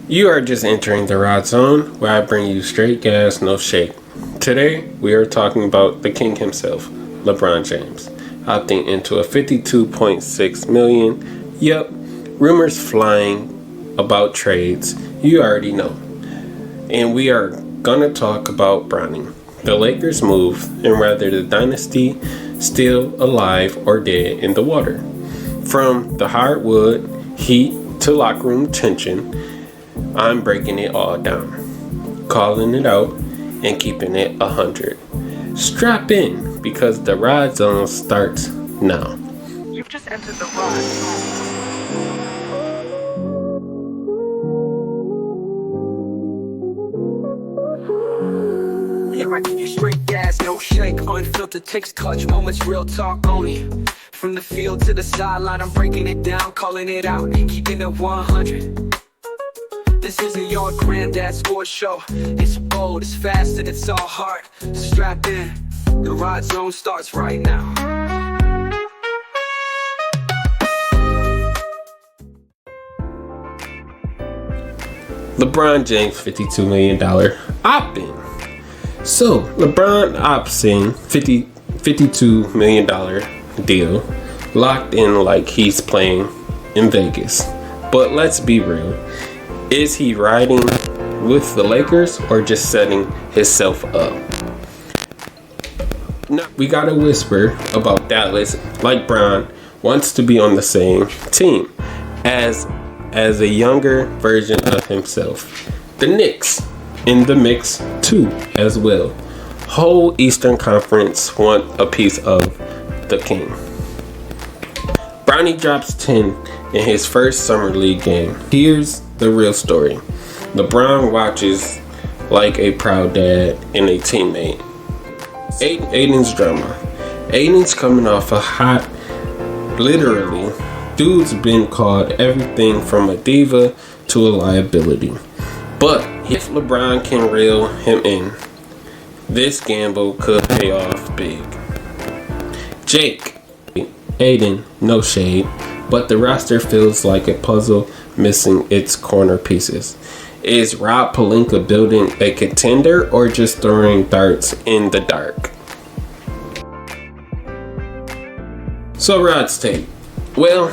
You are just entering the Rod Zone, where I bring you straight gas, no shake. Today, we are talking about the king himself, LeBron James, opting into a $52.6 million. Yep, rumors flying about trades. You already know. And we are gonna talk about Bronny, the Lakers move, and whether the dynasty still alive or dead in the water. From the hardwood, heat to locker room tension, I'm breaking it all down, calling it out, and keeping it 100. Strap in, because the Rod Zone starts now. You've just entered the Rod Zone. Here I give you straight gas, no shake, unfiltered takes clutch moments, real talk only. From the field to the sideline, I'm breaking it down, calling it out, keeping it 100. This isn't your granddad sports show. It's bold, it's fast, and it's all hard. Strap in, the Rod Zone starts right now. LeBron James $52 million opt-in. So, LeBron opts in $52 million deal, locked in like he's playing in Vegas. But let's be real. Is he riding with the Lakers or just setting himself up? Now, we got a whisper about Dallas, like Bron wants to be on the same team as a younger version of himself. The Knicks in the mix too as well. Whole Eastern Conference want a piece of the king. Bronny drops 10 in his first summer league game. Here's the real story. LeBron watches like a proud dad and a teammate. Ayton's drama. Ayton's coming off a hot, literally, dude's been called everything from a diva to a liability. But if LeBron can reel him in, this gamble could pay off big. Jake, Ayton, no shade, but the roster feels like a puzzle missing its corner pieces. Is Rob Pelinka building a contender or just throwing darts in the dark? So Rod's take. Well,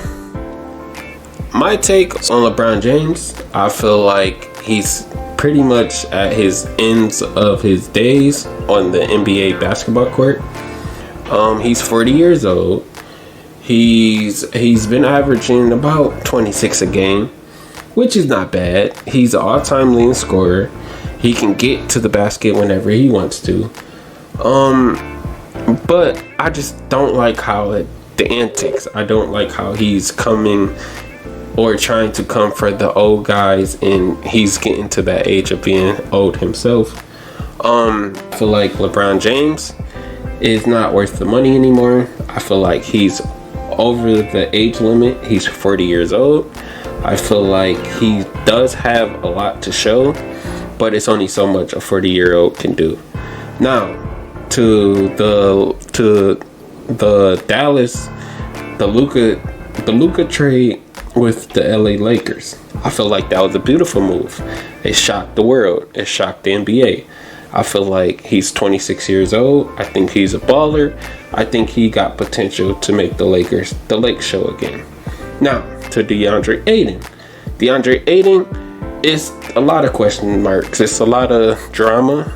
my take on LeBron James, I feel like he's pretty much at his ends of his days on the NBA basketball court. He's 40 years old. He's been averaging about 26 a game, which is not bad. He's an all-time leading scorer. He can get to the basket whenever he wants to. But I just don't like how the antics. I don't like how he's coming or trying to come for the old guys, and he's getting to that age of being old himself. I feel like LeBron James is not worth the money anymore. I feel like he's over the age limit. He's 40 years old. I feel like he does have a lot to show, but it's only so much a 40-year-old can do. Now, to the Dallas, the Luka trade with the LA Lakers. I feel like that was a beautiful move. It shocked the world. It shocked the NBA. I feel like he's 26 years old. I think he's a baller. I think he got potential to make the Lakers the Lake Show again. Now, to DeAndre Ayton. DeAndre Ayton is a lot of question marks. It's a lot of drama.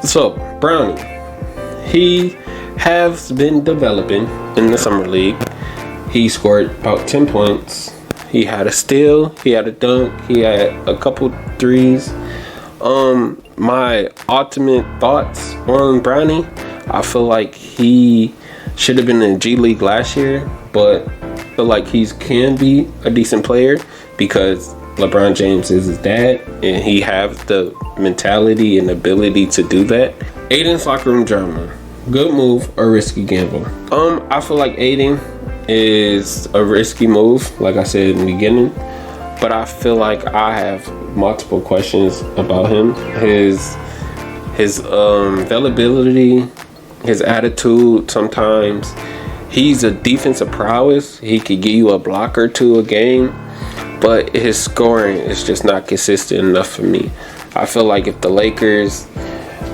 So, Bronny, he has been developing in the summer league. He scored about 10 points. He had a steal. He had a dunk. He had a couple threes. My ultimate thoughts on Bronny, I feel like he should have been in G League last year, but I feel like he can be a decent player because LeBron James is his dad, and he has the mentality and ability to do that. Ayton's locker room drama. Good move or risky gamble? I feel like Ayton is a risky move, like I said in the beginning, but I feel like I have multiple questions about him. His availability, his attitude. Sometimes he's a defensive prowess. He could give you a block or two a game, but his scoring is just not consistent enough for me. I feel like if the Lakers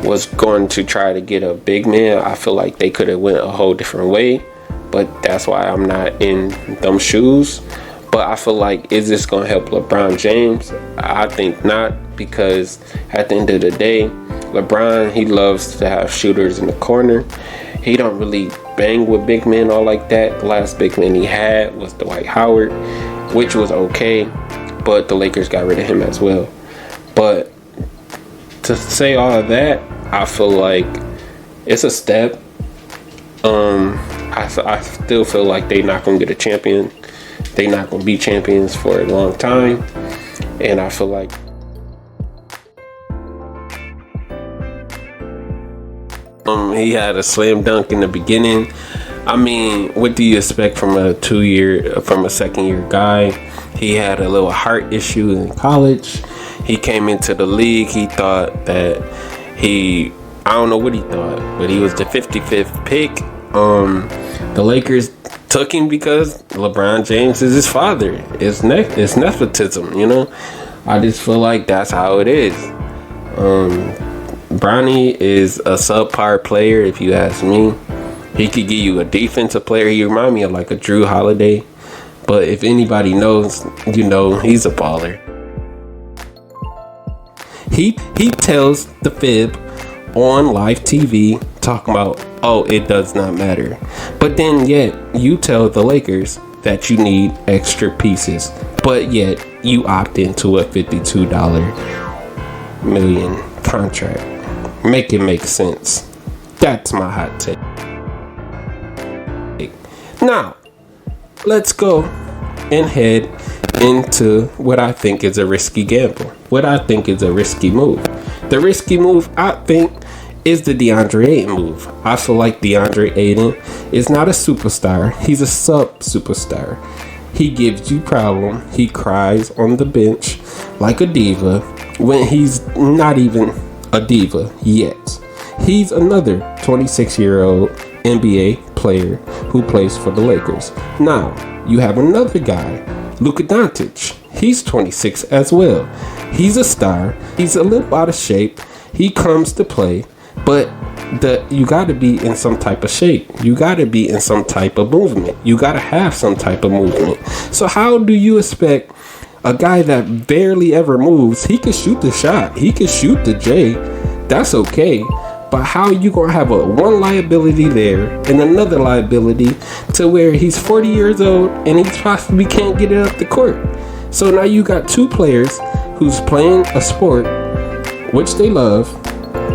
was going to try to get a big man, I feel like they could have went a whole different way, but that's why I'm not in them shoes. But I feel like, is this going to help LeBron James? I think not, because at the end of the day, LeBron, he loves to have shooters in the corner. He don't really bang with big men all like that. The last big man he had was Dwight Howard, which was okay, but the Lakers got rid of him as well. But to say all of that, I feel like it's a step. I still feel like they're not going to get a champion. They're not going to be champions for a long time. And I feel like he had a slam dunk in the beginning. I mean, what do you expect from a second-year guy? He had a little heart issue in college. He came into the league. He thought that I don't know what he thought, but he was the 55th pick. The Lakers took him because LeBron James is his father. It's nepotism, you know? I just feel like that's how it is. Bronny is a subpar player, if you ask me. He could give you a defensive player. He remind me of like a Drew Holiday. But if anybody knows, you know, he's a baller. He tells the fib on live TV, talking about, oh, it does not matter. But then yet you tell the Lakers that you need extra pieces, but yet you opt into a $52 million contract. Make it make sense. That's my hot take. Now, let's go and head into what I think is a risky gamble. What I think is a risky move. The risky move, I think, is the DeAndre Ayton move. I feel like DeAndre Ayton is not a superstar. He's a sub-superstar. He gives you problem. He cries on the bench like a diva when he's not even a diva yet. He's another 26-year-old NBA player who plays for the Lakers. Now, you have another guy, Luka Doncic. He's 26 as well. He's a star. He's a little out of shape. He comes to play, but you got to be in some type of shape. You got to be in some type of movement. You got to have some type of movement. So how do you expect a guy that barely ever moves? He can shoot the shot. He can shoot the J. That's okay. But how you going to have one liability there and another liability to where he's 40 years old and he possibly can't get it up the court? So now you got two players who's playing a sport which they love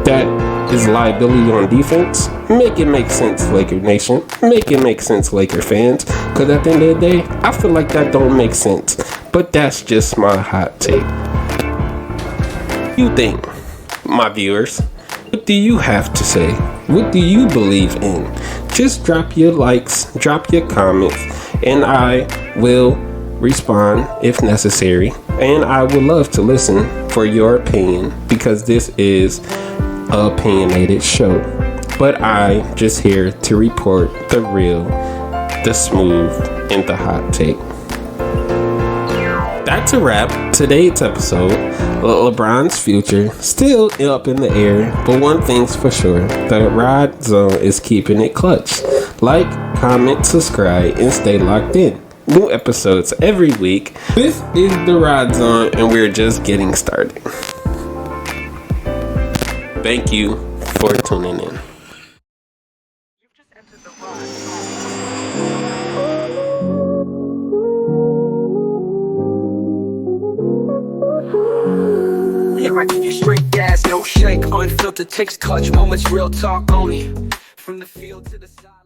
that is liability on defense. Make it make sense, Laker Nation. Make it make sense, Laker fans. Because at the end of the day, I feel like that don't make sense. But that's just my hot take. You think, my viewers? What do you have to say? What do you believe in? Just drop your likes, drop your comments, and I will respond if necessary. And I would love to listen for your opinion, because this is an opinionated show. But I just here to report the real, the smooth, and the hot take. That's a wrap. Today's episode. LeBron's future still up in the air, but one thing's for sure: the Rod Zone is keeping it clutch. Like, comment, subscribe, and stay locked in. New episodes every week. This is the Rod Zone, and we're just getting started. Thank you for tuning in. I give you straight gas, no shake, unfiltered takes clutch moments, real talk only. From the field to the side.